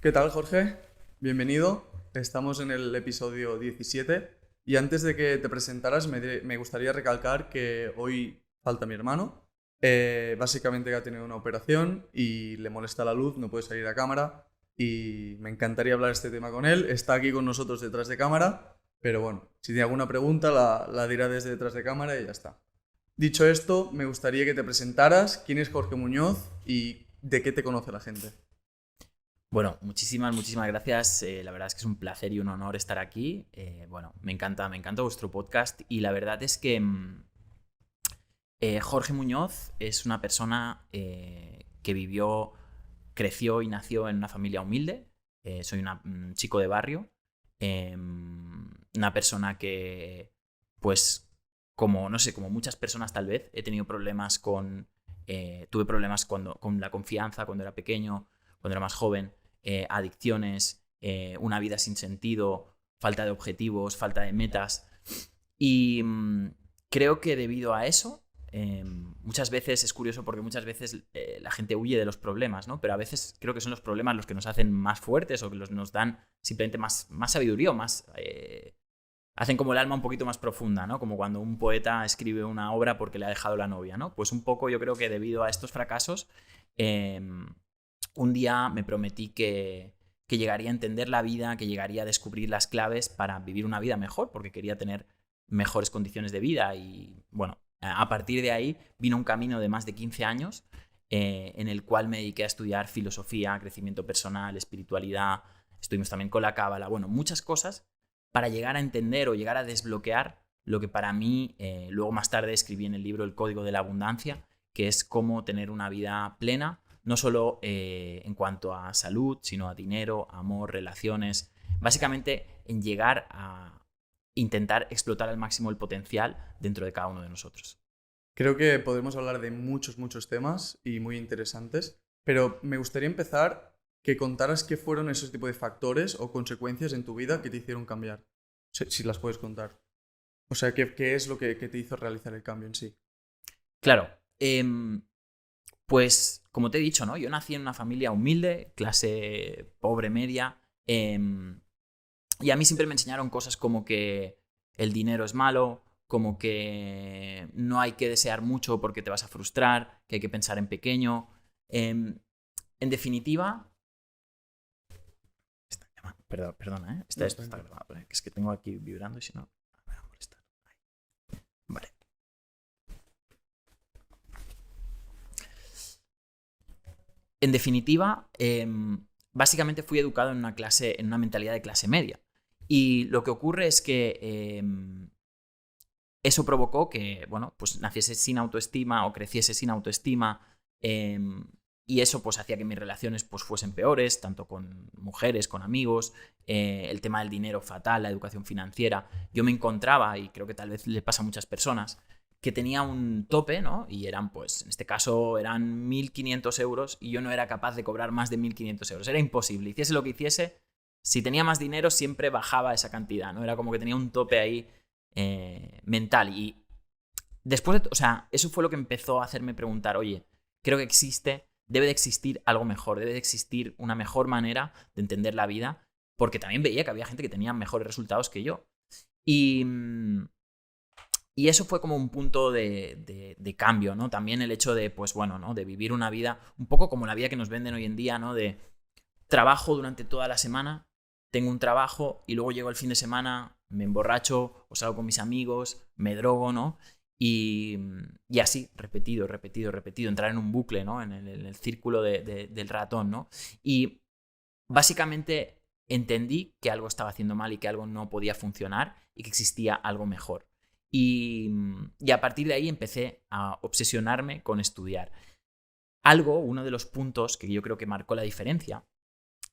¿Qué tal, Jorge? Bienvenido. Estamos en el episodio 17 y antes de que te presentaras me gustaría recalcar que hoy falta mi hermano. Básicamente que ha tenido una operación y le molesta la luz, no puede salir a cámara y me encantaría hablar este tema con él. Está aquí con nosotros detrás de cámara, pero bueno, si tiene alguna pregunta la dirá desde detrás de cámara y ya está. Dicho esto, me gustaría que te presentaras quién es Jorge Muñoz y de qué te conoce la gente. Bueno, muchísimas gracias. La verdad es que es un placer y un honor estar aquí. Bueno, me encanta vuestro podcast y la verdad es que Jorge Muñoz es una persona que vivió, creció y nació en una familia humilde. Soy un chico de barrio, una persona que, pues, como no sé, como muchas personas tal vez, he tenido problemas tuve problemas con la confianza cuando era pequeño, cuando era más joven, adicciones, una vida sin sentido, falta de objetivos, falta de metas. Y creo que debido a eso, muchas veces es curioso porque muchas veces la gente huye de los problemas, ¿no? Pero a veces creo que son los problemas los que nos hacen más fuertes o que nos dan simplemente más sabiduría o hacen como el alma un poquito más profunda, ¿no? Como cuando un poeta escribe una obra porque le ha dejado la novia, ¿no? Pues un poco yo creo que debido a estos fracasos, eh, un día me prometí que llegaría a entender la vida, que llegaría a descubrir las claves para vivir una vida mejor, porque quería tener mejores condiciones de vida y bueno, a partir de ahí vino un camino de más de 15 años en el cual me dediqué a estudiar filosofía, crecimiento personal, espiritualidad, estuvimos también con la cábala, bueno, muchas cosas para llegar a entender o llegar a desbloquear lo que para mí, luego más tarde escribí en el libro El Código de la Abundancia, que es cómo tener una vida plena, no solo en cuanto a salud, sino a dinero, amor, relaciones, básicamente en llegar a intentar explotar al máximo el potencial dentro de cada uno de nosotros. Creo que podemos hablar de muchos temas y muy interesantes, pero me gustaría empezar que contaras qué fueron esos tipos de factores o consecuencias en tu vida que te hicieron cambiar, si las puedes contar. O sea, ¿qué es lo que te hizo realizar el cambio en sí? Claro, pues como te he dicho, ¿no? Yo nací en una familia humilde, clase pobre media, y a mí siempre me enseñaron cosas como que el dinero es malo, como que no hay que desear mucho porque te vas a frustrar, que hay que pensar en pequeño. Em, en definitiva, perdona, ¿eh? No, Esto está tranquilo. grabado, ¿eh? Que es que tengo aquí vibrando y si no, me va a molestar. Vale. En definitiva, básicamente fui educado en una mentalidad de clase media. Y lo que ocurre es que eso provocó que, bueno, pues naciese sin autoestima o creciese sin autoestima, eh, y eso pues hacía que mis relaciones pues fuesen peores, tanto con mujeres, con amigos, el tema del dinero fatal, la educación financiera. Yo me encontraba, y creo que tal vez le pasa a muchas personas, que tenía un tope, ¿no? Y eran, pues, en este caso eran 1.500 euros y yo no era capaz de cobrar más de 1.500 euros. Era imposible. Hiciese lo que hiciese, si tenía más dinero siempre bajaba esa cantidad, ¿no? Era como que tenía un tope ahí mental. Y después, o sea, eso fue lo que empezó a hacerme preguntar, oye, creo que debe de existir algo mejor, debe de existir una mejor manera de entender la vida, porque también veía que había gente que tenía mejores resultados que yo. Y, y eso fue como un punto de cambio, ¿no? También el hecho de, pues bueno, ¿no? De vivir una vida un poco como la vida que nos venden hoy en día, ¿no? De trabajo durante toda la semana, tengo un trabajo y luego llego el fin de semana, me emborracho o salgo con mis amigos, me drogo, ¿no? Y, y así, repetido, entrar en un bucle, ¿no? En el círculo del ratón, ¿no? Y básicamente entendí que algo estaba haciendo mal y que algo no podía funcionar y que existía algo mejor. Y a partir de ahí empecé a obsesionarme con estudiar. Uno de los puntos que yo creo que marcó la diferencia,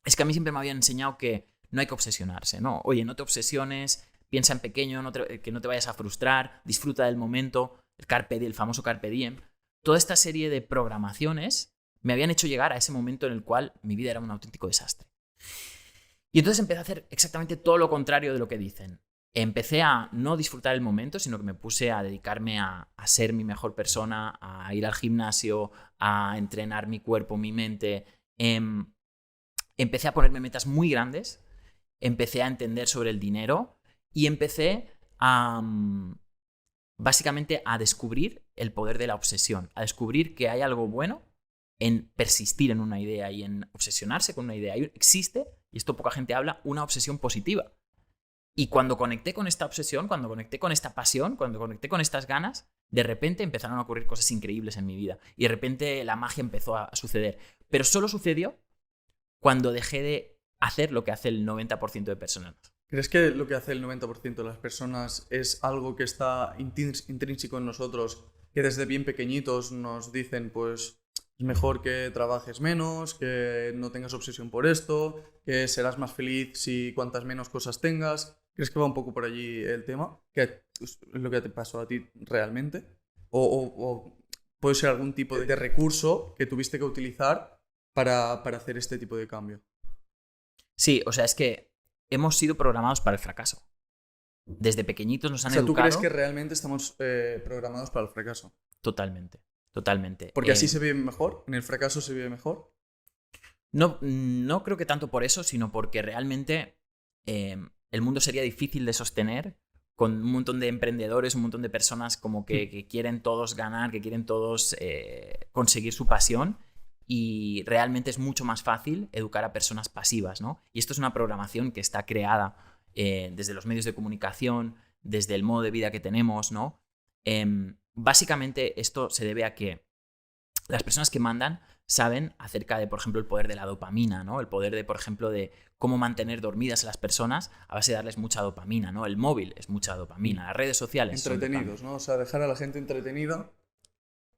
es que a mí siempre me habían enseñado que no hay que obsesionarse, ¿no? Oye, no te obsesiones, piensa en pequeño, que no te vayas a frustrar, disfruta del momento, el famoso carpe diem. Toda esta serie de programaciones me habían hecho llegar a ese momento en el cual mi vida era un auténtico desastre. Y entonces empecé a hacer exactamente todo lo contrario de lo que dicen. Empecé a no disfrutar el momento, sino que me puse a dedicarme a ser mi mejor persona, a ir al gimnasio, a entrenar mi cuerpo, mi mente. empecé a ponerme metas muy grandes, empecé a entender sobre el dinero y empecé a, básicamente, a descubrir el poder de la obsesión, a descubrir que hay algo bueno en persistir en una idea y en obsesionarse con una idea. Existe, y esto poca gente habla, una obsesión positiva. Y cuando conecté con esta obsesión, cuando conecté con esta pasión, cuando conecté con estas ganas, de repente empezaron a ocurrir cosas increíbles en mi vida. Y de repente la magia empezó a suceder. Pero solo sucedió cuando dejé de hacer lo que hace el 90% de personas. ¿Crees que lo que hace el 90% de las personas es algo que está intrínseco en nosotros, que desde bien pequeñitos nos dicen, pues es mejor que trabajes menos, que no tengas obsesión por esto, que serás más feliz si cuantas menos cosas tengas? ¿Crees que va un poco por allí el tema? ¿Que es lo que te pasó a ti realmente? ¿O puede ser algún tipo de recurso que tuviste que utilizar para hacer este tipo de cambio? Sí, o sea, es que hemos sido programados para el fracaso. Desde pequeñitos nos han educado... ¿Tú crees que realmente estamos programados para el fracaso? Totalmente, totalmente. ¿Porque así se vive mejor? ¿En el fracaso se vive mejor? No creo que tanto por eso, sino porque realmente el mundo sería difícil de sostener con un montón de emprendedores, un montón de personas como que quieren todos ganar, que quieren todos conseguir su pasión. Y realmente es mucho más fácil educar a personas pasivas, ¿no? Y esto es una programación que está creada desde los medios de comunicación, desde el modo de vida que tenemos, ¿no? Básicamente esto se debe a que las personas que mandan saben acerca de, por ejemplo, el poder de la dopamina, ¿no? El poder de, por ejemplo, de cómo mantener dormidas a las personas a base de darles mucha dopamina, ¿no? El móvil es mucha dopamina, las redes sociales entretenidos, ¿no? O sea, dejar a la gente entretenida.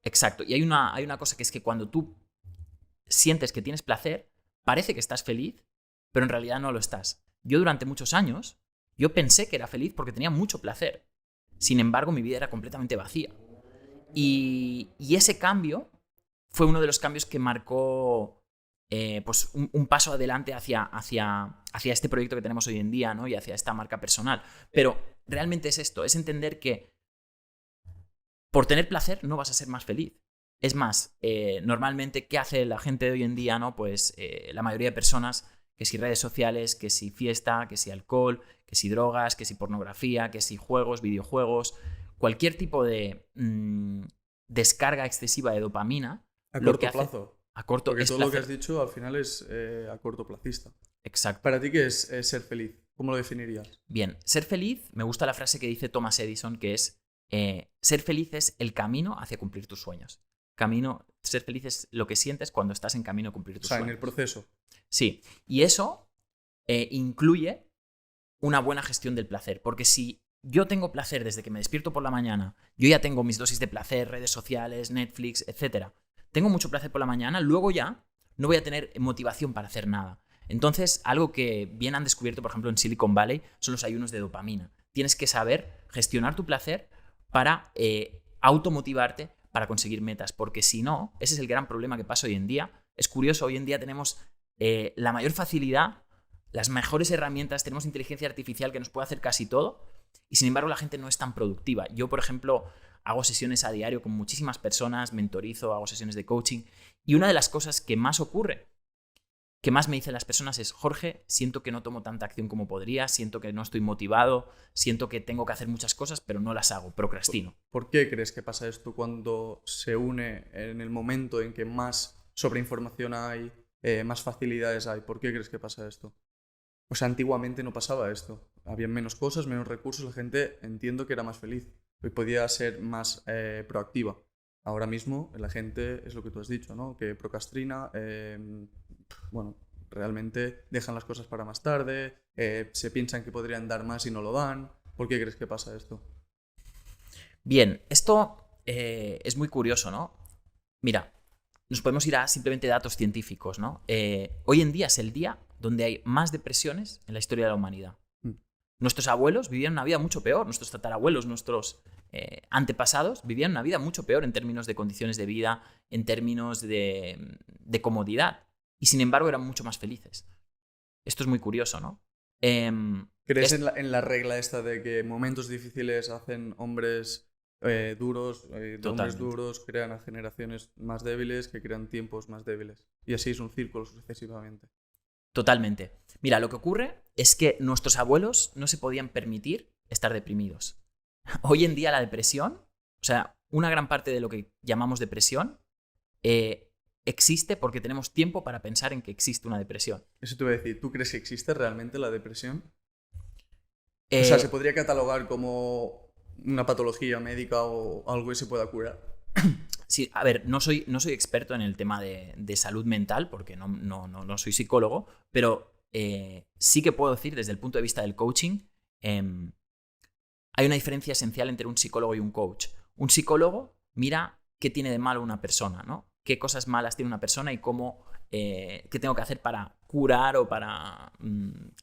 Exacto. Y hay una cosa que es que cuando tú sientes que tienes placer, parece que estás feliz, pero en realidad no lo estás. Yo durante muchos años, yo pensé que era feliz porque tenía mucho placer. Sin embargo, mi vida era completamente vacía. Y ese cambio fue uno de los cambios que marcó pues un paso adelante hacia este proyecto que tenemos hoy en día, ¿no? Y hacia esta marca personal. Pero realmente es esto, es entender que por tener placer no vas a ser más feliz. Es más, normalmente, ¿qué hace la gente de hoy en día? ¿No? Pues la mayoría de personas, que si redes sociales, que si fiesta, que si alcohol, que si drogas, que si pornografía, que si juegos, videojuegos, cualquier tipo de descarga excesiva de dopamina. A corto plazo. Porque todo placer. lo que has dicho al final es a cortoplacista. Exacto. ¿Para ti qué es ser feliz? ¿Cómo lo definirías? Bien, ser feliz, me gusta la frase que dice Thomas Edison, que es ser feliz es el camino hacia cumplir tus sueños. Ser feliz es lo que sientes cuando estás en camino a cumplir tus sueños. En el proceso. Sí, y eso incluye una buena gestión del placer, porque si yo tengo placer desde que me despierto por la mañana, yo ya tengo mis dosis de placer, redes sociales, Netflix, etc. Tengo mucho placer por la mañana, luego ya no voy a tener motivación para hacer nada. Entonces, algo que bien han descubierto, por ejemplo, en Silicon Valley, son los ayunos de dopamina. Tienes que saber gestionar tu placer para automotivarte para conseguir metas, porque si no, ese es el gran problema que pasa hoy en día. Es curioso, hoy en día tenemos la mayor facilidad, las mejores herramientas, tenemos inteligencia artificial que nos puede hacer casi todo, y sin embargo la gente no es tan productiva. Yo, por ejemplo, hago sesiones a diario con muchísimas personas, mentorizo, hago sesiones de coaching, y una de las cosas que más ocurre, que más me dicen las personas es: Jorge, siento que no tomo tanta acción como podría, siento que no estoy motivado, siento que tengo que hacer muchas cosas, pero no las hago, procrastino. ¿Por qué crees que pasa esto cuando se une en el momento en que más sobreinformación hay, más facilidades hay? ¿Por qué crees que pasa esto? O sea, antiguamente no pasaba esto. Había menos cosas, menos recursos, la gente entiendo que era más feliz y podía ser más proactiva. Ahora mismo la gente, es lo que tú has dicho, ¿no? Que procrastina, bueno, realmente dejan las cosas para más tarde, se piensan que podrían dar más y no lo dan. ¿Por qué crees que pasa esto? Bien, esto es muy curioso, ¿no? Mira, nos podemos ir a simplemente datos científicos, ¿no? Hoy en día es el día donde hay más depresiones en la historia de la humanidad. Nuestros abuelos vivían una vida mucho peor, nuestros tatarabuelos, nuestros antepasados vivían una vida mucho peor en términos de condiciones de vida, en términos de comodidad, y sin embargo eran mucho más felices. Esto es muy curioso, ¿no? ¿Crees en la regla esta de que momentos difíciles hacen hombres duros, hombres duros crean a generaciones más débiles que crean tiempos más débiles? Y así es un círculo sucesivamente. Totalmente. Mira, lo que ocurre es que nuestros abuelos no se podían permitir estar deprimidos. Hoy en día la depresión, o sea, una gran parte de lo que llamamos depresión, existe porque tenemos tiempo para pensar en que existe una depresión. Eso te voy a decir, ¿tú crees que existe realmente la depresión? O sea, ¿se podría catalogar como una patología médica o algo que se pueda curar? Sí, a ver, no soy experto en el tema de salud mental porque no soy psicólogo, pero sí que puedo decir desde el punto de vista del coaching, hay una diferencia esencial entre un psicólogo y un coach. Un psicólogo mira qué tiene de malo una persona, ¿no? Qué cosas malas tiene una persona y qué tengo que hacer para curar o para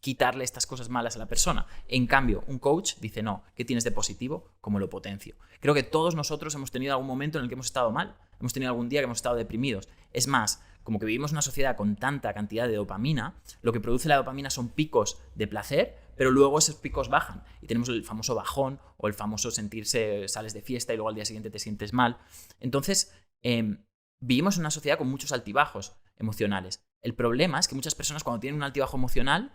quitarle estas cosas malas a la persona. En cambio, un coach dice, no, ¿qué tienes de positivo? ¿Cómo lo potencio? Creo que todos nosotros hemos tenido algún momento en el que hemos estado mal, hemos tenido algún día que hemos estado deprimidos. Es más, como que vivimos en una sociedad con tanta cantidad de dopamina, lo que produce la dopamina son picos de placer, pero luego esos picos bajan y tenemos el famoso bajón o el famoso sentirse, sales de fiesta y luego al día siguiente te sientes mal. Entonces, vivimos en una sociedad con muchos altibajos emocionales. El problema es que muchas personas cuando tienen un altibajo emocional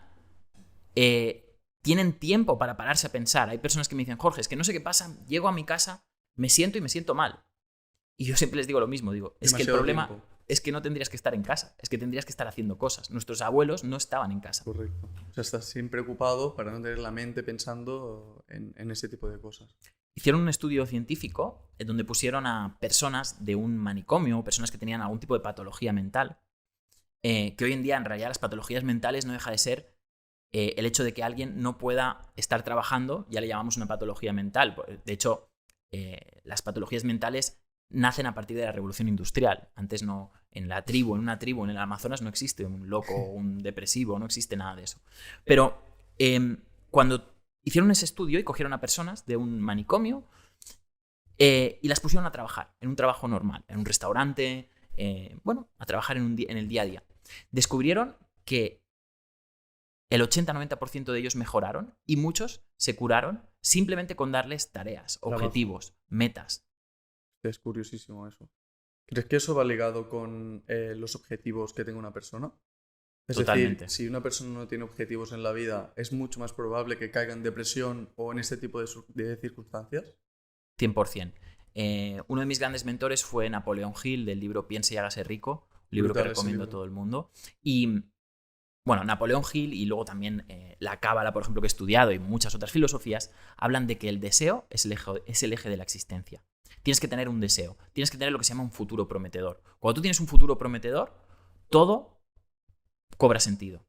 tienen tiempo para pararse a pensar. Hay personas que me dicen, Jorge, es que no sé qué pasa, llego a mi casa, me siento y me siento mal. Y yo siempre les digo lo mismo, digo, es que el problema tiempo. Es que no tendrías que estar en casa, es que tendrías que estar haciendo cosas. Nuestros abuelos no estaban en casa. Correcto. O sea, estás siempre ocupado para no tener la mente pensando en ese tipo de cosas. Hicieron un estudio científico en donde pusieron a personas de un manicomio, personas que tenían algún tipo de patología mental, que hoy en día en realidad las patologías mentales no deja de ser el hecho de que alguien no pueda estar trabajando, ya le llamamos una patología mental. De hecho, las patologías mentales nacen a partir de la revolución industrial. Antes no, en una tribu, en el Amazonas no existe un loco, un depresivo, no existe nada de eso. Pero cuando hicieron ese estudio y cogieron a personas de un manicomio y las pusieron a trabajar en un trabajo normal, en un restaurante, a trabajar en el día a día, descubrieron que el 80-90% de ellos mejoraron y muchos se curaron simplemente con darles tareas, objetivos, metas. Es curiosísimo eso. ¿Crees que eso va ligado con los objetivos que tenga una persona? Es Totalmente. decir, si una persona no tiene objetivos en la vida, ¿es mucho más probable que caiga en depresión o en este tipo de circunstancias? 100%. Uno de mis grandes mentores fue Napoleón Hill, del libro Piense y hágase rico, un libro que recomiendo a todo el mundo. Y bueno, Napoleón Hill y luego también la Cábala, por ejemplo, que he estudiado y muchas otras filosofías, hablan de que el deseo es el eje de la existencia. Tienes que tener un deseo, tienes que tener lo que se llama un futuro prometedor. Cuando tú tienes un futuro prometedor, todo cobra sentido.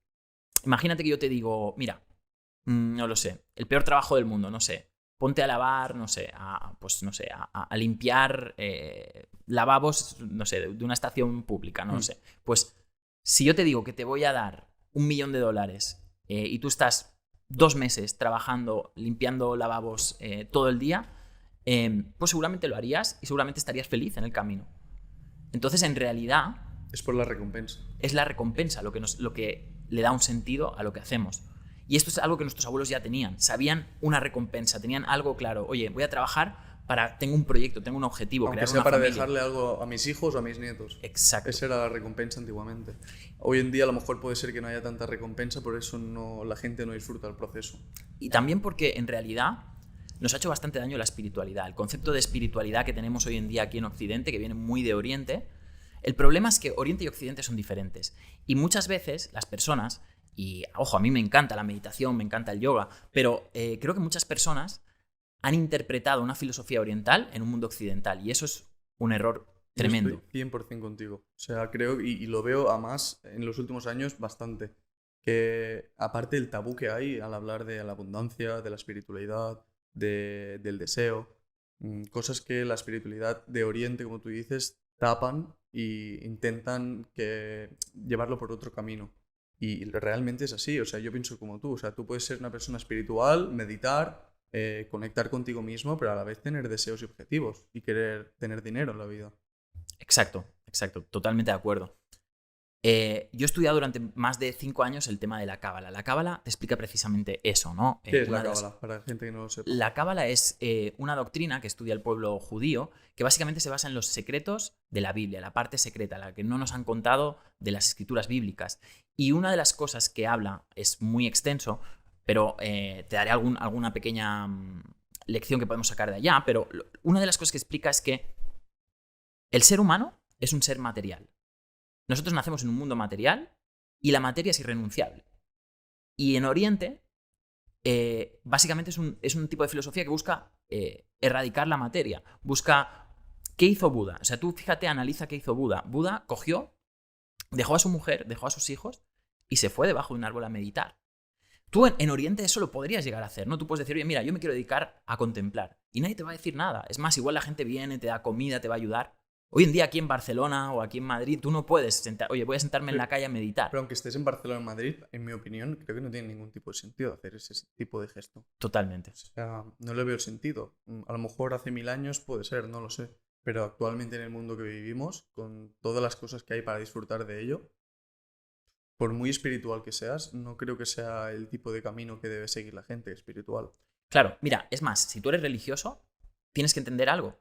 Imagínate que yo te digo, mira, no lo sé, el peor trabajo del mundo, no sé, ponte a lavar, no sé, a limpiar lavabos, no sé, de una estación pública, no lo sé. Pues si yo te digo que te voy a dar $1.000.000 y tú estás 2 meses trabajando, limpiando lavabos todo el día, pues seguramente lo harías y seguramente estarías feliz en el camino. Entonces, en realidad, es por la recompensa. Es la recompensa lo que le da un sentido a lo que hacemos. Y esto es algo que nuestros abuelos ya tenían. Sabían una recompensa, tenían algo claro. Oye, voy a trabajar tengo un proyecto, tengo un objetivo, aunque crear sea una para familia. dejarle algo a mis hijos o a mis nietos. Exacto. Esa era la recompensa antiguamente. Hoy en día a lo mejor puede ser que no haya tanta recompensa, por eso la gente no disfruta el proceso. Y también porque en realidad nos ha hecho bastante daño la espiritualidad. El concepto de espiritualidad que tenemos hoy en día aquí en Occidente, que viene muy de Oriente. El problema es que Oriente y Occidente son diferentes. Y muchas veces las personas, y ojo, a mí me encanta la meditación, me encanta el yoga, pero creo que muchas personas han interpretado una filosofía oriental en un mundo occidental. Y eso es un error tremendo. Yo estoy 100% contigo. O sea, creo, y lo veo a más en los últimos años bastante, que aparte del tabú que hay al hablar de la abundancia, de la espiritualidad, del deseo, cosas que la espiritualidad de Oriente, como tú dices, tapan e intentan llevarlo por otro camino. Y realmente es así, o sea, yo pienso como tú, o sea, tú puedes ser una persona espiritual, meditar, conectar contigo mismo, pero a la vez tener deseos y objetivos y querer tener dinero en la vida. Exacto, totalmente de acuerdo. Yo he estudiado durante más de 5 años el tema de la cábala. La cábala te explica precisamente eso, ¿no? ¿Qué es la cábala? Para gente que no lo sepa. La cábala es una doctrina que estudia el pueblo judío que básicamente se basa en los secretos de la Biblia, la parte secreta, la que no nos han contado de las escrituras bíblicas. Y una de las cosas que habla es muy extenso, pero te daré alguna pequeña lección que podemos sacar de allá, pero una de las cosas que explica es que el ser humano es un ser material. Nosotros nacemos en un mundo material y la materia es irrenunciable. Y en Oriente, básicamente es un tipo de filosofía que busca erradicar la materia. Busca, ¿qué hizo Buda? O sea, tú fíjate, analiza qué hizo Buda. Buda cogió, dejó a su mujer, dejó a sus hijos y se fue debajo de un árbol a meditar. Tú en Oriente eso lo podrías llegar a hacer, ¿no? Tú puedes decir, oye, mira, yo me quiero dedicar a contemplar. Y nadie te va a decir nada. Es más, igual la gente viene, te da comida, te va a ayudar. Hoy en día aquí en Barcelona o aquí en Madrid tú no puedes sentar, oye, voy a sentarme en la calle a meditar. Pero aunque estés en Barcelona o en Madrid, en mi opinión, creo que no tiene ningún tipo de sentido hacer ese tipo de gesto. Totalmente. O sea, no le veo el sentido. A lo mejor hace 1000 años puede ser, no lo sé. Pero actualmente en el mundo que vivimos, con todas las cosas que hay para disfrutar de ello, por muy espiritual que seas, no creo que sea el tipo de camino que debe seguir la gente espiritual. Claro, mira, es más, si tú eres religioso, tienes que entender algo.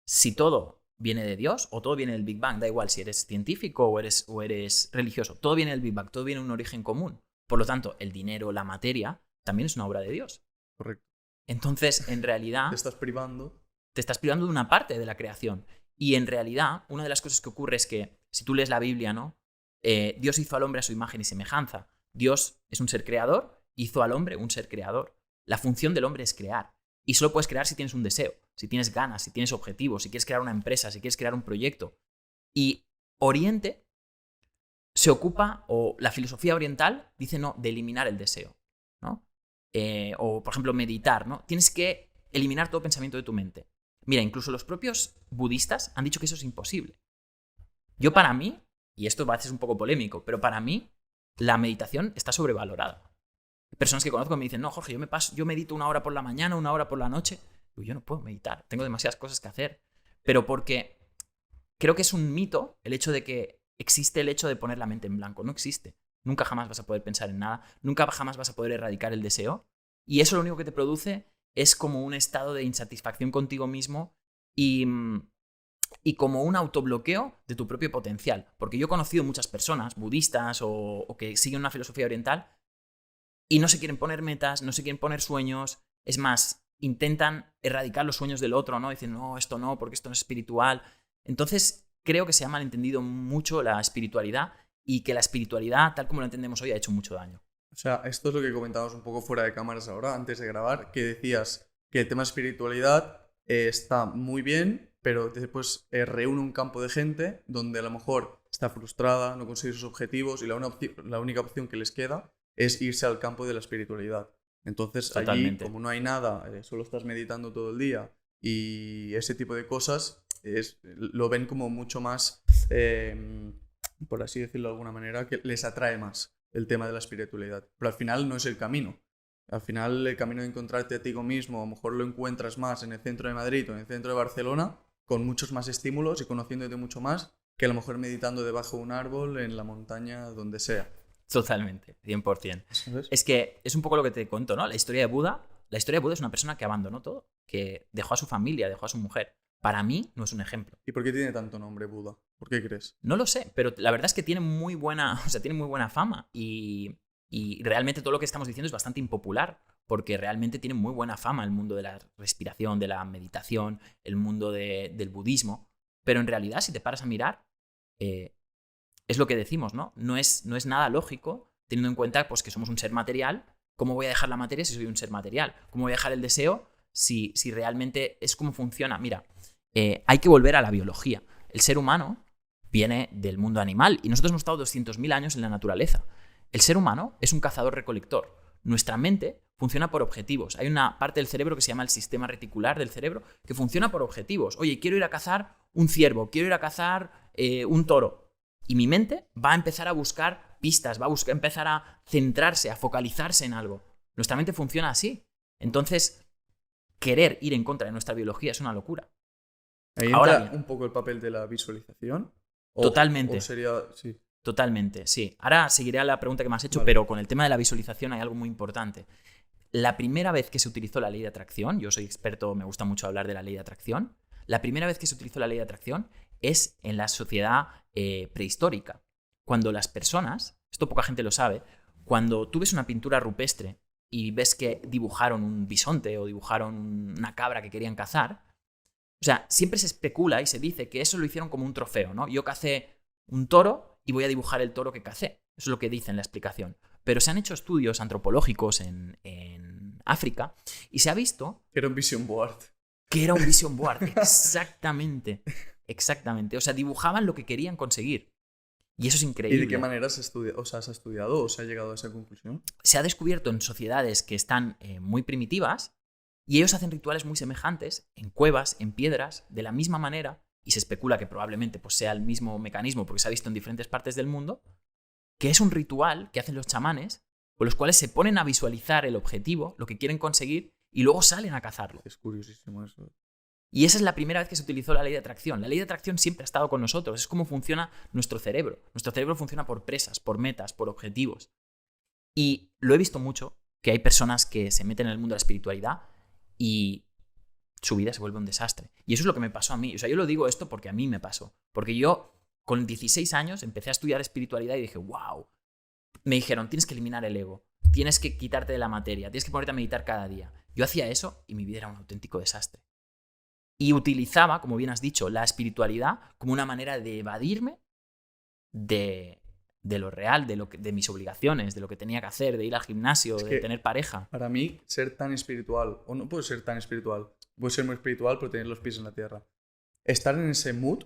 Si todo viene de Dios o todo viene del Big Bang, da igual si eres científico o eres religioso, todo viene del Big Bang, todo viene de un origen común. Por lo tanto, el dinero, la materia, también es una obra de Dios. Correcto. Entonces, en realidad, Te estás privando de una parte de la creación. Y en realidad, una de las cosas que ocurre es que, si tú lees la Biblia, ¿no? Dios hizo al hombre a su imagen y semejanza. Dios es un ser creador, hizo al hombre un ser creador. La función del hombre es crear. Y solo puedes crear si tienes un deseo, si tienes ganas, si tienes objetivos, si quieres crear una empresa, si quieres crear un proyecto. Y Oriente se ocupa, o la filosofía oriental dice no, de eliminar el deseo, ¿no? O, por ejemplo, meditar, ¿no? Tienes que eliminar todo pensamiento de tu mente. Mira, incluso los propios budistas han dicho que eso es imposible. Yo, para mí, y esto va a ser un poco polémico, pero para mí la meditación está sobrevalorada. Hay personas que conozco que me dicen, no, Jorge, yo medito 1 hora por la mañana, 1 hora por la noche. Yo no puedo meditar, tengo demasiadas cosas que hacer. Pero porque creo que es un mito el hecho de que existe el hecho de poner la mente en blanco. No existe. Nunca jamás vas a poder pensar en nada, nunca jamás vas a poder erradicar el deseo. Y eso lo único que te produce es como un estado de insatisfacción contigo mismo y como un autobloqueo de tu propio potencial. Porque yo he conocido muchas personas, budistas o que siguen una filosofía oriental, y no se quieren poner metas, no se quieren poner sueños. Es más, intentan erradicar los sueños del otro, ¿no? Dicen, no, esto no, porque esto no es espiritual. Entonces, creo que se ha malentendido mucho la espiritualidad y que la espiritualidad, tal como la entendemos hoy, ha hecho mucho daño. O sea, esto es lo que comentábamos un poco fuera de cámaras ahora, antes de grabar, que decías que el tema de espiritualidad está muy bien, pero después reúne un campo de gente donde a lo mejor está frustrada, no consigue sus objetivos y la única opción que les queda es irse al campo de la espiritualidad. Entonces, Totalmente. allí, como no hay nada, solo estás meditando todo el día y ese tipo de cosas lo ven como mucho más, por así decirlo de alguna manera, que les atrae más el tema de la espiritualidad. Pero al final no es el camino. Al final el camino de encontrarte a ti mismo, a lo mejor lo encuentras más en el centro de Madrid o en el centro de Barcelona, con muchos más estímulos y conociéndote mucho más, que a lo mejor meditando debajo de un árbol, en la montaña, donde sea. Totalmente, 100%. ¿Sabes? Es que es un poco lo que te cuento, ¿no? La historia de Buda es una persona que abandonó todo, que dejó a su familia, dejó a su mujer. Para mí no es un ejemplo. ¿Y por qué tiene tanto nombre Buda? ¿Por qué crees? No lo sé, pero la verdad es que tiene muy buena fama y realmente todo lo que estamos diciendo es bastante impopular, porque realmente tiene muy buena fama el mundo de la respiración, de la meditación, el mundo del budismo. Pero en realidad, si te paras a mirar, es lo que decimos, ¿no? No es nada lógico, teniendo en cuenta pues, que somos un ser material. ¿Cómo voy a dejar la materia si soy un ser material? ¿Cómo voy a dejar el deseo si realmente es como funciona? Mira, hay que volver a la biología. El ser humano viene del mundo animal y nosotros hemos estado 200.000 años en la naturaleza. El ser humano es un cazador-recolector. Nuestra mente funciona por objetivos. Hay una parte del cerebro que se llama el sistema reticular del cerebro que funciona por objetivos. Oye, quiero ir a cazar un ciervo, quiero ir a cazar un toro. Y mi mente va a empezar a buscar pistas, va a empezar a centrarse, a focalizarse en algo. Nuestra mente funciona así. Entonces, querer ir en contra de nuestra biología es una locura. Ahí Ahora entra bien, un poco el papel de la visualización. totalmente. O sería, sí. Totalmente, sí. Ahora seguiré a la pregunta que me has hecho, Vale. pero con el tema de la visualización hay algo muy importante. La primera vez que se utilizó la ley de atracción, yo soy experto, me gusta mucho hablar de la ley de atracción, la primera vez que se utilizó la ley de atracción es en la sociedad prehistórica. Cuando las personas, esto poca gente lo sabe, cuando tú ves una pintura rupestre y ves que dibujaron un bisonte o dibujaron una cabra que querían cazar, o sea, siempre se especula y se dice que eso lo hicieron como un trofeo, ¿no? Yo cacé un toro y voy a dibujar el toro que cacé. Eso es lo que dice en la explicación. Pero se han hecho estudios antropológicos en África y se ha visto Era un vision board. que era un vision board. Exactamente. Exactamente. O sea, dibujaban lo que querían conseguir. Y eso es increíble. ¿Y de qué manera has estudiado o se ha llegado a esa conclusión? Se ha descubierto en sociedades que están muy primitivas y ellos hacen rituales muy semejantes en cuevas, en piedras, de la misma manera, y se especula que probablemente pues, sea el mismo mecanismo porque se ha visto en diferentes partes del mundo, que es un ritual que hacen los chamanes con los cuales se ponen a visualizar el objetivo, lo que quieren conseguir, y luego salen a cazarlo. Es curiosísimo eso. Y esa es la primera vez que se utilizó la ley de atracción. La ley de atracción siempre ha estado con nosotros. Es como funciona nuestro cerebro. Nuestro cerebro funciona por presas, por metas, por objetivos. Y lo he visto mucho, que hay personas que se meten en el mundo de la espiritualidad y su vida se vuelve un desastre. Y eso es lo que me pasó a mí. O sea, yo lo digo esto porque a mí me pasó. Porque yo, con 16 años, empecé a estudiar espiritualidad y dije, wow. Me dijeron, tienes que eliminar el ego, tienes que quitarte de la materia, tienes que ponerte a meditar cada día. Yo hacía eso y mi vida era un auténtico desastre. Y utilizaba, como bien has dicho, la espiritualidad como una manera de evadirme de lo real, de mis obligaciones, de lo que tenía que hacer, de ir al gimnasio, de tener pareja. Para mí, ser tan espiritual, o no puedo ser tan espiritual, puedo ser muy espiritual pero tener los pies en la tierra. Estar en ese mood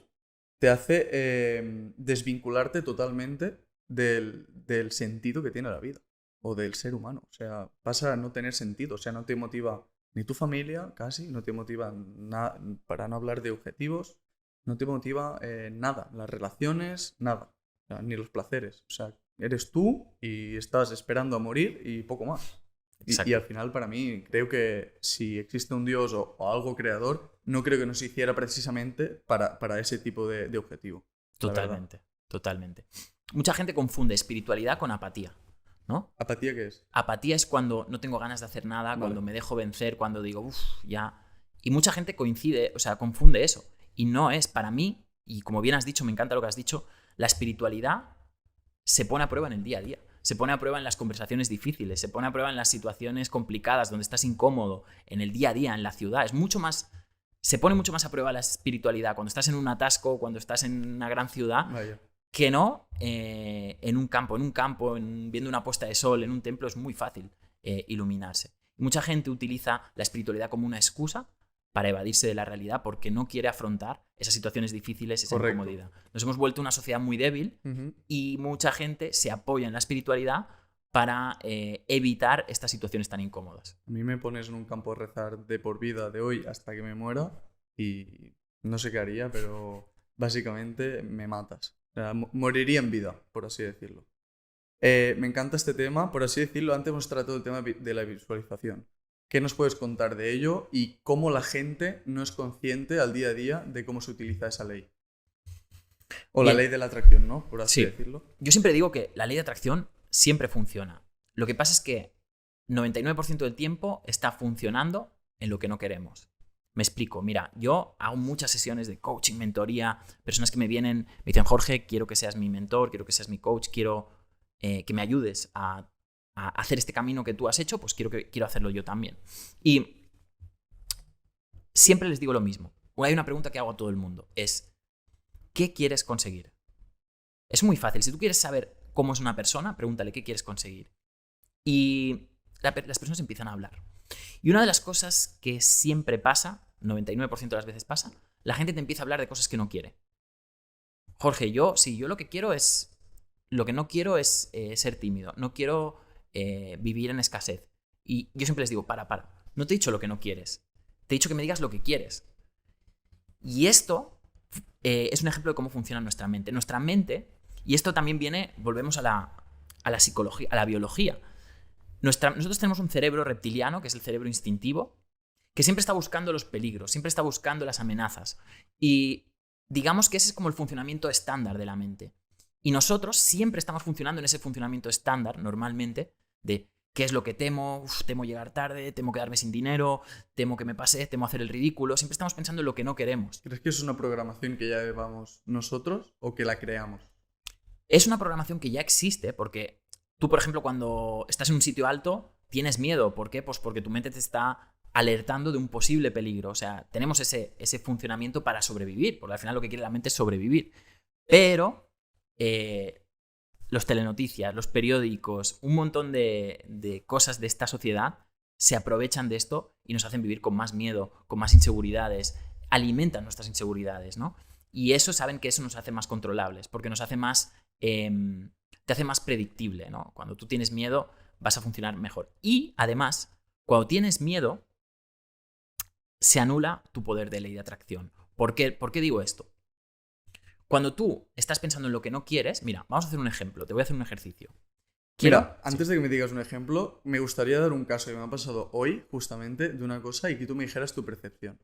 te hace desvincularte totalmente del sentido que tiene la vida o del ser humano. O sea, pasa a no tener sentido. O sea, no te motiva ni tu familia, casi, no te motiva nada, para no hablar de objetivos, no te motiva nada, las relaciones, nada, o sea, ni los placeres. O sea, eres tú y estás esperando a morir y poco más. Y al final, para mí, creo que si existe un Dios o algo creador, no creo que nos hiciera precisamente para ese tipo de objetivo. Totalmente, totalmente. Mucha gente confunde espiritualidad con apatía, ¿no? ¿Apatía qué es? Apatía es cuando no tengo ganas de hacer nada, Vale. cuando me dejo vencer, cuando digo, uff, ya. Y mucha gente confunde eso. Y no es, para mí, y como bien has dicho, me encanta lo que has dicho, la espiritualidad se pone a prueba en el día a día. Se pone a prueba en las conversaciones difíciles, se pone a prueba en las situaciones complicadas, donde estás incómodo, en el día a día, en la ciudad. Se pone mucho más a prueba la espiritualidad cuando estás en un atasco, cuando estás en una gran ciudad, Vaya. que no en un campo, viendo una puesta de sol, en un templo. Es muy fácil iluminarse. Mucha gente utiliza la espiritualidad como una excusa para evadirse de la realidad porque no quiere afrontar esas situaciones difíciles, esa Correcto. incomodidad. Nos hemos vuelto una sociedad muy débil y mucha gente se apoya en la espiritualidad para evitar estas situaciones tan incómodas. A mí me pones en un campo a rezar de por vida, de hoy hasta que me muera, y no sé qué haría, pero básicamente me matas. O sea, moriría en vida, por así decirlo. Me encanta este tema, por así decirlo. Antes hemos tratado el tema de la visualización. ¿Qué nos puedes contar de ello y cómo la gente no es consciente al día a día de cómo se utiliza esa ley? O Bien. la ley de la atracción, ¿no? Por así Sí. decirlo. Yo siempre digo que la ley de atracción siempre funciona. Lo que pasa es que 99% del tiempo está funcionando en lo que no queremos. Me explico. Mira, yo hago muchas sesiones de coaching, mentoría, personas que me vienen, me dicen, Jorge, quiero que seas mi mentor, quiero que seas mi coach, quiero que me ayudes a hacer este camino que tú has hecho, pues quiero hacerlo yo también. Y siempre les digo lo mismo. Hay una pregunta que hago a todo el mundo, es, ¿qué quieres conseguir? Es muy fácil. Si tú quieres saber cómo es una persona, pregúntale qué quieres conseguir. Y las personas empiezan a hablar. Y una de las cosas que siempre pasa, 99% de las veces pasa, la gente te empieza a hablar de cosas que no quiere. Jorge, yo lo que no quiero es ser tímido, no quiero vivir en escasez. Y yo siempre les digo, para. No te he dicho lo que no quieres, te he dicho que me digas lo que quieres. Y esto es un ejemplo de cómo funciona nuestra mente. Nuestra mente, y esto también volvemos a la psicología, a la biología. Nosotros tenemos un cerebro reptiliano, que es el cerebro instintivo, que siempre está buscando los peligros, siempre está buscando las amenazas. Y digamos que ese es como el funcionamiento estándar de la mente. Y nosotros siempre estamos funcionando en ese funcionamiento estándar, normalmente, de qué es lo que temo, temo llegar tarde, temo quedarme sin dinero, temo que me pase, temo hacer el ridículo. Siempre estamos pensando en lo que no queremos. ¿Crees que es una programación que ya llevamos nosotros o que la creamos? Es una programación que ya existe porque tú, por ejemplo, cuando estás en un sitio alto, tienes miedo. ¿Por qué? Pues porque tu mente te está alertando de un posible peligro. O sea, tenemos ese funcionamiento para sobrevivir, porque al final lo que quiere la mente es sobrevivir. Pero los telenoticias, los periódicos, un montón de cosas de esta sociedad se aprovechan de esto y nos hacen vivir con más miedo, con más inseguridades, alimentan nuestras inseguridades, ¿no? Y eso saben que eso nos hace más controlables, porque nos hace más, te hace más predictible, ¿no? Cuando tú tienes miedo vas a funcionar mejor. Y además, cuando tienes miedo, se anula tu poder de ley de atracción. ¿Por qué digo esto? Cuando tú estás pensando en lo que no quieres, mira, vamos a hacer un ejemplo, te voy a hacer un ejercicio. Mira, antes de que me digas un ejemplo, me gustaría dar un caso que me ha pasado hoy, justamente, de una cosa y que tú me dijeras tu percepción.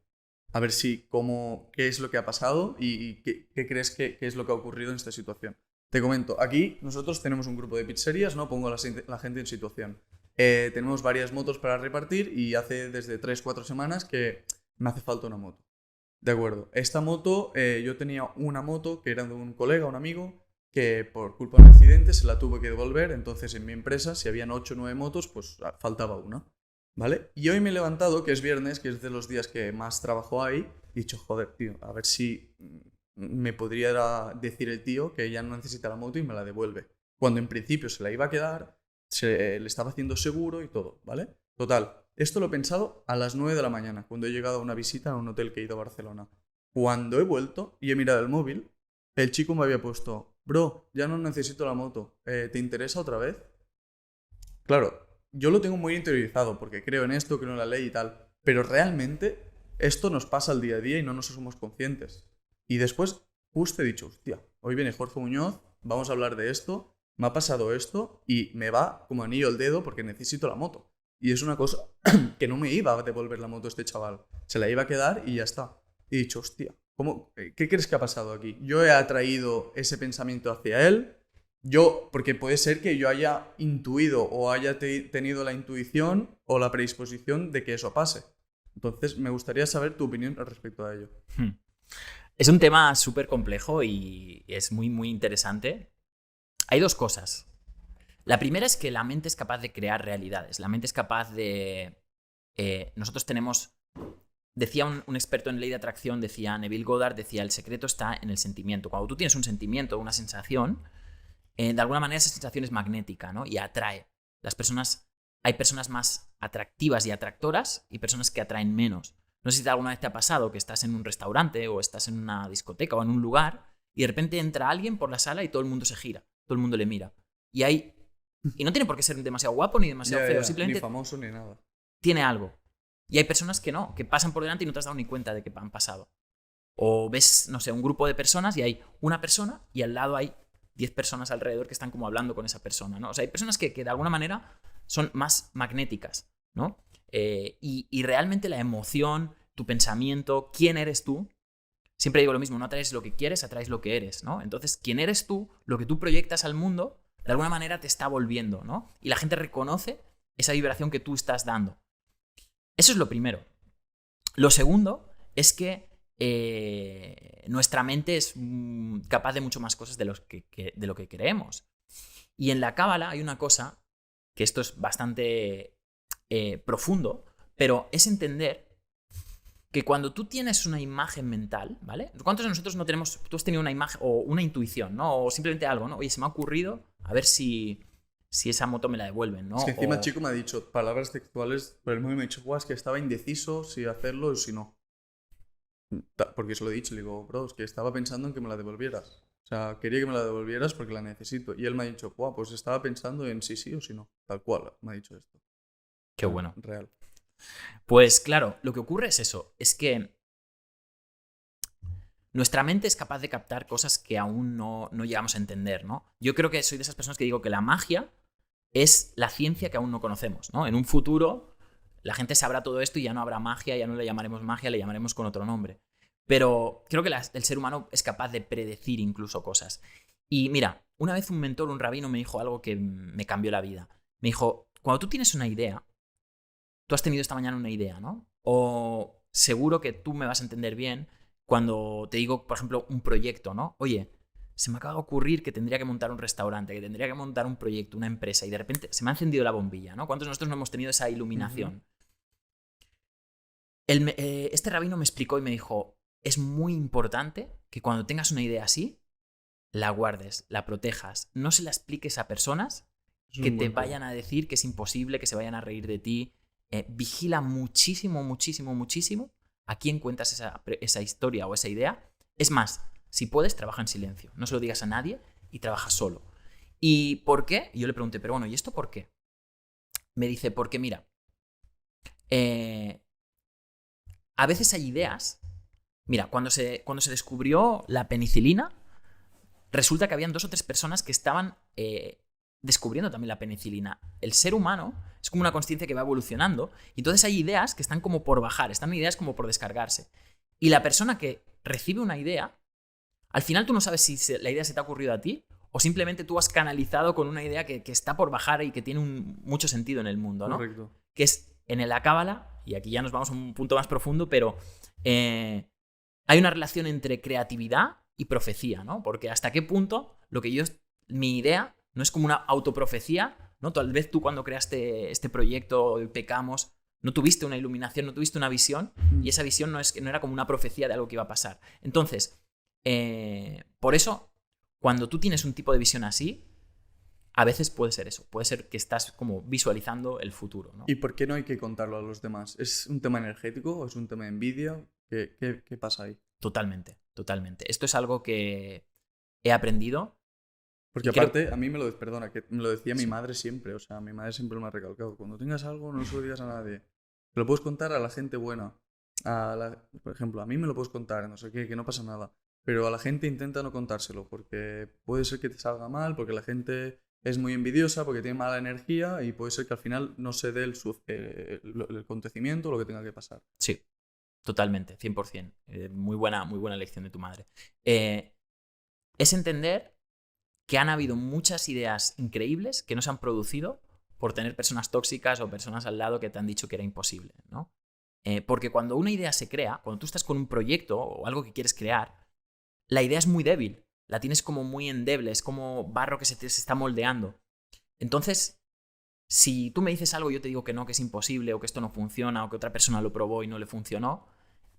A ver qué es lo que ha pasado y qué crees que es lo que ha ocurrido en esta situación. Te comento, aquí nosotros tenemos un grupo de pizzerías, ¿no? Pongo a la gente en situación. Tenemos varias motos para repartir y hace desde 3-4 semanas que me hace falta una moto. De acuerdo. Esta moto, yo tenía una moto que era de un colega, un amigo, que por culpa de un accidente se la tuvo que devolver. Entonces en mi empresa, si habían 8 o 9 motos, pues faltaba una. ¿Vale? Y hoy me he levantado, que es viernes, que es de los días que más trabajo hay, y he dicho, joder, tío, a ver si me podría decir el tío que ya no necesita la moto y me la devuelve. Cuando en principio se la iba a quedar, le estaba haciendo seguro y todo, ¿vale? Total, esto lo he pensado a las 9 de la mañana, cuando he llegado a una visita a un hotel que he ido a Barcelona. Cuando he vuelto y he mirado el móvil, el chico me había puesto, bro, ya no necesito la moto, ¿te interesa otra vez? Claro, yo lo tengo muy interiorizado porque creo en esto, creo en la ley y tal, pero realmente esto nos pasa al día a día y no nos somos conscientes. Y después justo he dicho, hostia, hoy viene Jorge Muñoz, vamos a hablar de esto, me ha pasado esto y me va como anillo al dedo porque necesito la moto. Y es una cosa que no me iba a devolver la moto a este chaval, se la iba a quedar y ya está. Y he dicho, hostia, ¿qué crees que ha pasado aquí? Yo he atraído ese pensamiento hacia él. Porque puede ser que yo haya intuido o haya tenido la intuición o la predisposición de que eso pase. Entonces, me gustaría saber tu opinión respecto a ello. Es un tema súper complejo y es muy, muy interesante. Hay dos cosas. La primera es que la mente es capaz de crear realidades. La mente es capaz de... nosotros tenemos... Decía un experto en ley de atracción, decía Neville Goddard, decía, el secreto está en el sentimiento. Cuando tú tienes un sentimiento, una sensación... de alguna manera esa sensación es magnética, ¿no? Y atrae. Hay personas más atractivas y atractoras y personas que atraen menos. No sé si alguna vez te ha pasado que estás en un restaurante o estás en una discoteca o en un lugar y de repente entra alguien por la sala y todo el mundo se gira, todo el mundo le mira. Y no tiene por qué ser demasiado guapo ni demasiado feo, simplemente ni famoso ni nada. Tiene algo. Y hay personas que no, que pasan por delante y no te has dado ni cuenta de que han pasado. O ves, no sé, un grupo de personas y hay una persona y al lado hay 10 personas alrededor que están como hablando con esa persona, ¿no? O sea, hay personas que de alguna manera son más magnéticas, ¿no? Y realmente la emoción, tu pensamiento, quién eres tú, siempre digo lo mismo, no atraes lo que quieres, atraes lo que eres, ¿no? Entonces, quién eres tú, lo que tú proyectas al mundo, de alguna manera te está volviendo, ¿no? Y la gente reconoce esa vibración que tú estás dando. Eso es lo primero. Lo segundo es que nuestra mente es capaz de mucho más cosas de lo que creemos. Y en la Cábala hay una cosa, que esto es bastante profundo, pero es entender que cuando tú tienes una imagen mental, ¿vale? ¿Cuántos de nosotros no tenemos, tú has tenido una imagen o una intuición, ¿no? O simplemente algo, ¿no? Oye, se me ha ocurrido, a ver si esa moto me la devuelven, ¿no? Es que encima el chico me ha dicho palabras textuales, por el móvil me ha dicho, guau, es que estaba indeciso si hacerlo o si no. Porque se lo he dicho, le digo, bro, es que estaba pensando en que me la devolvieras. O sea, quería que me la devolvieras porque la necesito. Y él me ha dicho, guau, pues estaba pensando en sí o si no. Tal cual, me ha dicho esto. Qué bueno. Real. Pues claro, lo que ocurre es eso, es que nuestra mente es capaz de captar cosas que aún no llegamos a entender, ¿no? Yo creo que soy de esas personas que digo que la magia es la ciencia que aún no conocemos, ¿no? En un futuro la gente sabrá todo esto y ya no habrá magia, ya no le llamaremos magia, le llamaremos con otro nombre. Pero creo que el ser humano es capaz de predecir incluso cosas. Y mira, una vez un mentor, un rabino, me dijo algo que me cambió la vida. Me dijo, cuando tú tienes una idea, tú has tenido esta mañana una idea, ¿no? O seguro que tú me vas a entender bien cuando te digo, por ejemplo, un proyecto, ¿no? Oye, se me acaba de ocurrir que tendría que montar un restaurante, que tendría que montar un proyecto, una empresa, y de repente se me ha encendido la bombilla, ¿no? ¿Cuántos de nosotros no hemos tenido esa iluminación? Este rabino me explicó y me dijo, es muy importante que cuando tengas una idea así, la guardes, la protejas, no se la expliques a personas que te vayan a decir que es imposible, que se vayan a reír de ti. Vigila muchísimo, muchísimo, muchísimo a quién cuentas esa historia o esa idea. Es más, si puedes, trabaja en silencio. No se lo digas a nadie y trabaja solo. ¿Y por qué? Y yo le pregunté, pero bueno, ¿y esto por qué? Me dice, porque mira, a veces hay ideas. Mira, cuando se descubrió la penicilina, resulta que habían 2 o 3 personas que estaban descubriendo también la penicilina. El ser humano es como una consciencia que va evolucionando y entonces hay ideas que están como por bajar, están ideas como por descargarse. Y la persona que recibe una idea, al final tú no sabes si la idea se te ha ocurrido a ti o simplemente tú has canalizado con una idea que está por bajar y que tiene mucho sentido en el mundo, ¿no? Correcto. Que es en la cábala, y aquí ya nos vamos a un punto más profundo, pero hay una relación entre creatividad y profecía, ¿no? Porque hasta qué punto mi idea no es como una autoprofecía, ¿no? Tal vez tú cuando creaste este proyecto, Pecamos, no tuviste una iluminación, no tuviste una visión, y esa visión no era como una profecía de algo que iba a pasar. Entonces, por eso, cuando tú tienes un tipo de visión así, a veces puede ser eso, puede ser que estás como visualizando el futuro, ¿no? ¿Y por qué no hay que contarlo a los demás? ¿Es un tema energético o es un tema de envidia? ¿Qué pasa ahí? Totalmente, totalmente. Esto es algo que he aprendido. Porque aparte, a mí me lo decía mi madre siempre, o sea, mi madre siempre me ha recalcado, cuando tengas algo no se lo digas a nadie. Te lo puedes contar a la gente buena. Por ejemplo, a mí me lo puedes contar, no sé qué, que no pasa nada. Pero a la gente intenta no contárselo, porque puede ser que te salga mal, porque la gente es muy envidiosa, porque tiene mala energía y puede ser que al final no se dé el acontecimiento o lo que tenga que pasar. Sí, totalmente, 100%. Muy buena lección de tu madre. Es entender que han habido muchas ideas increíbles que no se han producido por tener personas tóxicas o personas al lado que te han dicho que era imposible, ¿no? Porque cuando una idea se crea, cuando tú estás con un proyecto o algo que quieres crear, la idea es muy débil, la tienes como muy endeble, es como barro que se está moldeando. Entonces, si tú me dices algo y yo te digo que no, que es imposible, o que esto no funciona, o que otra persona lo probó y no le funcionó,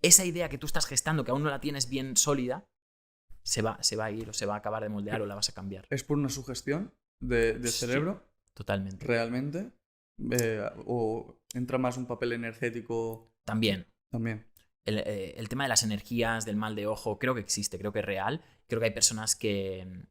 esa idea que tú estás gestando, que aún no la tienes bien sólida, se va a ir o se va a acabar de moldear o la vas a cambiar. ¿Es por una sugestión del cerebro? Totalmente. ¿Realmente? ¿O entra más un papel energético? También. El tema de las energías, del mal de ojo, creo que existe, creo que es real. Creo que hay personas que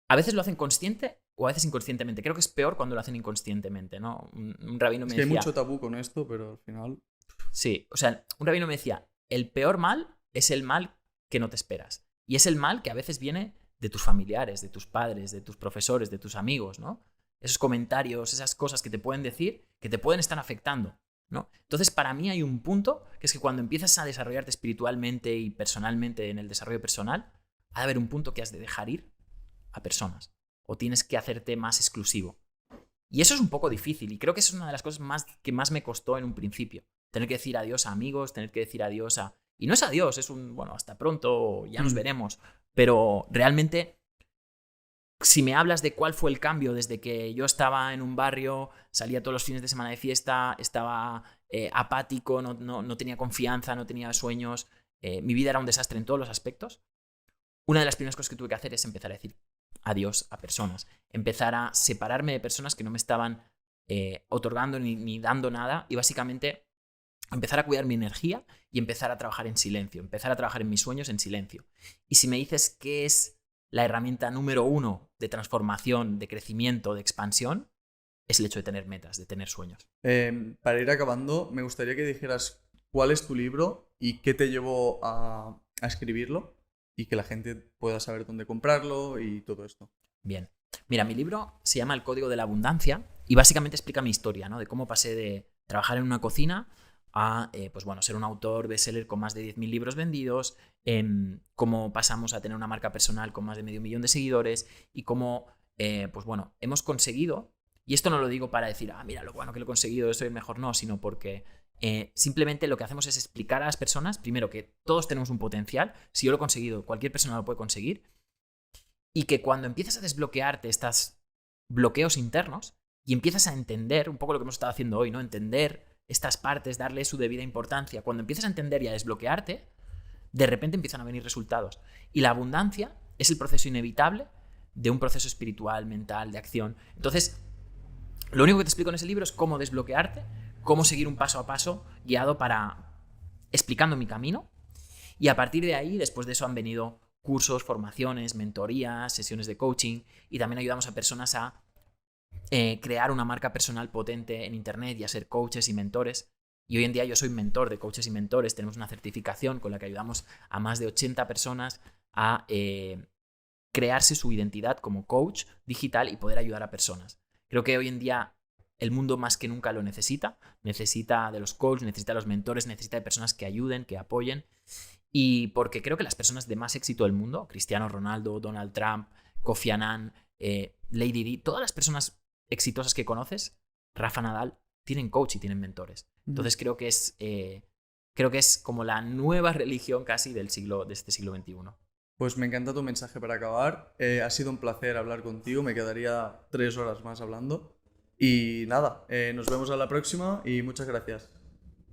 a veces lo hacen consciente o a veces inconscientemente. Creo que es peor cuando lo hacen inconscientemente, ¿no? Un rabino me decía... hay mucho tabú con esto, pero al final... Sí, o sea, un rabino me decía, el peor mal es el mal que no te esperas. Y es el mal que a veces viene de tus familiares, de tus padres, de tus profesores, de tus amigos, ¿no? Esos comentarios, esas cosas que te pueden decir, que te pueden estar afectando, ¿no? Entonces, para mí hay un punto que es que cuando empiezas a desarrollarte espiritualmente y personalmente en el desarrollo personal, ha de haber un punto que has de dejar ir a personas. O tienes que hacerte más exclusivo. Y eso es un poco difícil. Y creo que eso es una de las cosas que más me costó en un principio. Tener que decir adiós a amigos, tener que decir adiós a... Y no es adiós, es un, bueno, hasta pronto, ya nos veremos. Pero realmente, si me hablas de cuál fue el cambio desde que yo estaba en un barrio, salía todos los fines de semana de fiesta, estaba apático, no tenía confianza, no tenía sueños, mi vida era un desastre en todos los aspectos, una de las primeras cosas que tuve que hacer es empezar a decir adiós a personas. Empezar a separarme de personas que no me estaban otorgando ni dando nada y básicamente empezar a cuidar mi energía y empezar a trabajar en silencio, empezar a trabajar en mis sueños en silencio. Y si me dices qué es la herramienta número 1 de transformación, de crecimiento, de expansión, es el hecho de tener metas, de tener sueños. Para ir acabando, me gustaría que dijeras cuál es tu libro y qué te llevó a escribirlo y que la gente pueda saber dónde comprarlo y todo esto. Bien. Mira, mi libro se llama El Código de la Abundancia y básicamente explica mi historia, ¿no? De cómo pasé de trabajar en una cocina a pues bueno, ser un autor bestseller con más de 10.000 libros vendidos, cómo pasamos a tener una marca personal con más de 500.000 de seguidores y cómo pues bueno, hemos conseguido, y esto no lo digo para decir, mira lo bueno que lo he conseguido, soy el mejor, no, sino porque simplemente lo que hacemos es explicar a las personas, primero, que todos tenemos un potencial, si yo lo he conseguido, cualquier persona lo puede conseguir, y que cuando empiezas a desbloquearte estos bloqueos internos y empiezas a entender un poco lo que hemos estado haciendo hoy, ¿no? Entender estas partes, darle su debida importancia. Cuando empiezas a entender y a desbloquearte, de repente empiezan a venir resultados. Y la abundancia es el proceso inevitable de un proceso espiritual, mental, de acción. Entonces, lo único que te explico en ese libro es cómo desbloquearte, cómo seguir un paso a paso guiado explicando mi camino. Y a partir de ahí, después de eso, han venido cursos, formaciones, mentorías, sesiones de coaching, y también ayudamos a personas a crear una marca personal potente en Internet y a ser coaches y mentores. Y hoy en día yo soy mentor de coaches y mentores. Tenemos una certificación con la que ayudamos a más de 80 personas a crearse su identidad como coach digital y poder ayudar a personas. Creo que hoy en día el mundo más que nunca lo necesita. Necesita de los coaches, necesita de los mentores, necesita de personas que ayuden, que apoyen. Y porque creo que las personas de más éxito del mundo, Cristiano Ronaldo, Donald Trump, Kofi Annan, Lady Di, todas las personas exitosas que conoces, Rafa Nadal, tienen coach y tienen mentores. Entonces creo que es como la nueva religión casi de este siglo XXI. Pues me encanta tu mensaje para acabar. Ha sido un placer hablar contigo. Me quedaría 3 horas más hablando. Y nada, nos vemos a la próxima y muchas gracias.